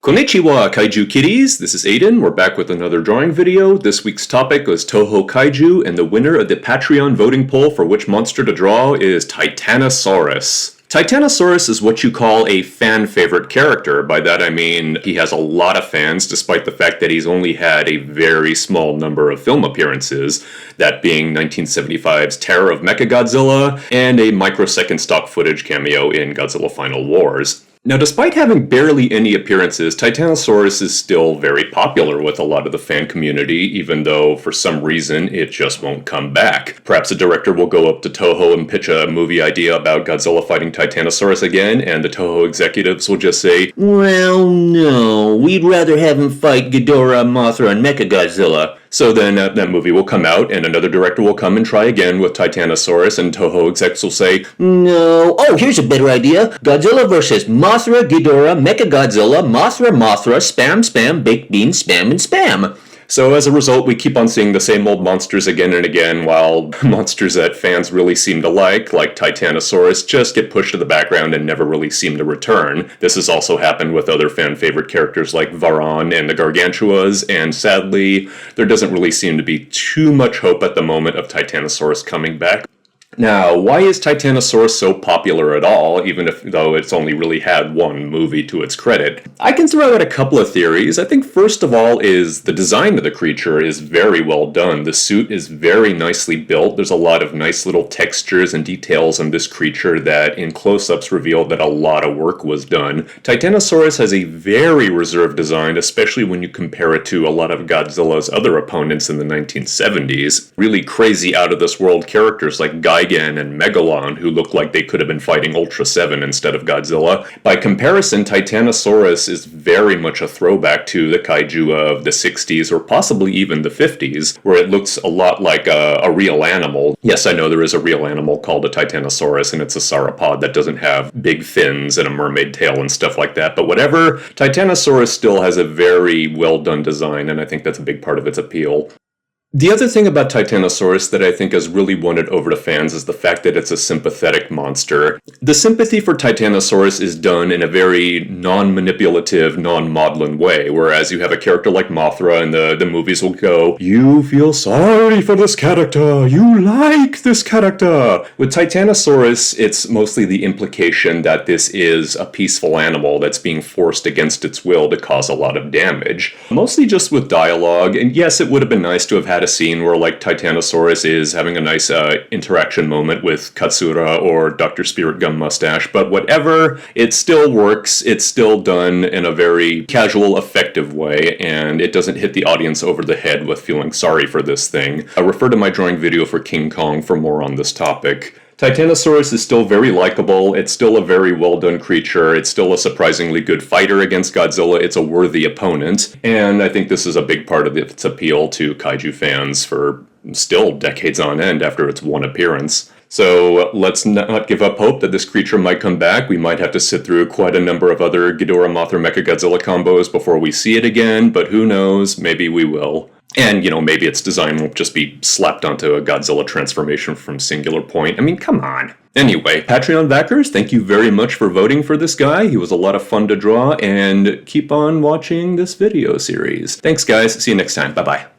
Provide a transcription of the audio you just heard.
Konnichiwa, Kaiju Kitties! This is Aidan. We're back with another drawing video. This week's topic was Toho Kaiju, and the winner of the Patreon voting poll for which monster to draw is Titanosaurus. Titanosaurus is what you call a fan favorite character. By that I mean he has a lot of fans despite the fact that he's only had a very small number of film appearances, that being 1975's Terror of Mechagodzilla and a microsecond stock footage cameo in Godzilla Final Wars. Now, despite having barely any appearances, Titanosaurus is still very popular with a lot of the fan community, even though for some reason it just won't come back. Perhaps a director will go up to Toho and pitch a movie idea about Godzilla fighting Titanosaurus again, and the Toho executives will just say, "Well, no, we'd rather have him fight Ghidorah, Mothra, and Mechagodzilla." So then that movie will come out, and another director will come and try again with Titanosaurus, and Toho execs will say, "No, oh, here's a better idea. Godzilla versus Mothra, Ghidorah, Mechagodzilla, Mothra, spam, spam, baked beans, spam, and spam." So as a result, we keep on seeing the same old monsters again and again, while monsters that fans really seem to like Titanosaurus, just get pushed to the background and never really seem to return. This has also happened with other fan favorite characters like Varan and the Gargantuas, and sadly, there doesn't really seem to be too much hope at the moment of Titanosaurus coming back. Now, why is Titanosaurus so popular at all, though it's only really had one movie to its credit? I can throw out a couple of theories. I think first of all is the design of the creature is very well done. The suit is very nicely built. There's a lot of nice little textures and details on this creature that in close-ups reveal that a lot of work was done. Titanosaurus has a very reserved design, especially when you compare it to a lot of Godzilla's other opponents in the 1970s. Really crazy out-of-this-world characters like Gigan and Megalon, who look like they could have been fighting Ultra 7 instead of Godzilla. By comparison, Titanosaurus is very much a throwback to the kaiju of the 60s or possibly even the 50s, where it looks a lot like a real animal. Yes, I know there is a real animal called a Titanosaurus, and it's a sauropod that doesn't have big fins and a mermaid tail and stuff like that, but whatever, Titanosaurus still has a very well done design, and I think that's a big part of its appeal. The other thing about Titanosaurus that I think has really won it over to fans is the fact that it's a sympathetic monster. The sympathy for Titanosaurus is done in a very non-manipulative, non-maudlin way, whereas you have a character like Mothra and the movies will go, "You feel sorry for this character, you like this character." With Titanosaurus, it's mostly the implication that this is a peaceful animal that's being forced against its will to cause a lot of damage. Mostly just with dialogue, and yes, it would have been nice to have had a scene where Titanosaurus is having a nice interaction moment with Katsura or Dr. Spirit Gum Mustache, but whatever, it still works, it's still done in a very casual, effective way, and it doesn't hit the audience over the head with feeling sorry for this thing. Refer to my drawing video for King Kong for more on this topic. Titanosaurus is still very likable, it's still a very well done creature, it's still a surprisingly good fighter against Godzilla, it's a worthy opponent, and I think this is a big part of its appeal to kaiju fans for still decades on end after its one appearance. So let's not give up hope that this creature might come back. We might have to sit through quite a number of other Ghidorah, Mothra, Mechagodzilla combos before we see it again, but who knows, maybe we will. And, maybe its design won't just be slapped onto a Godzilla transformation from Singular Point. I mean, come on. Anyway, Patreon backers, thank you very much for voting for this guy. He was a lot of fun to draw, and keep on watching this video series. Thanks, guys. See you next time. Bye-bye.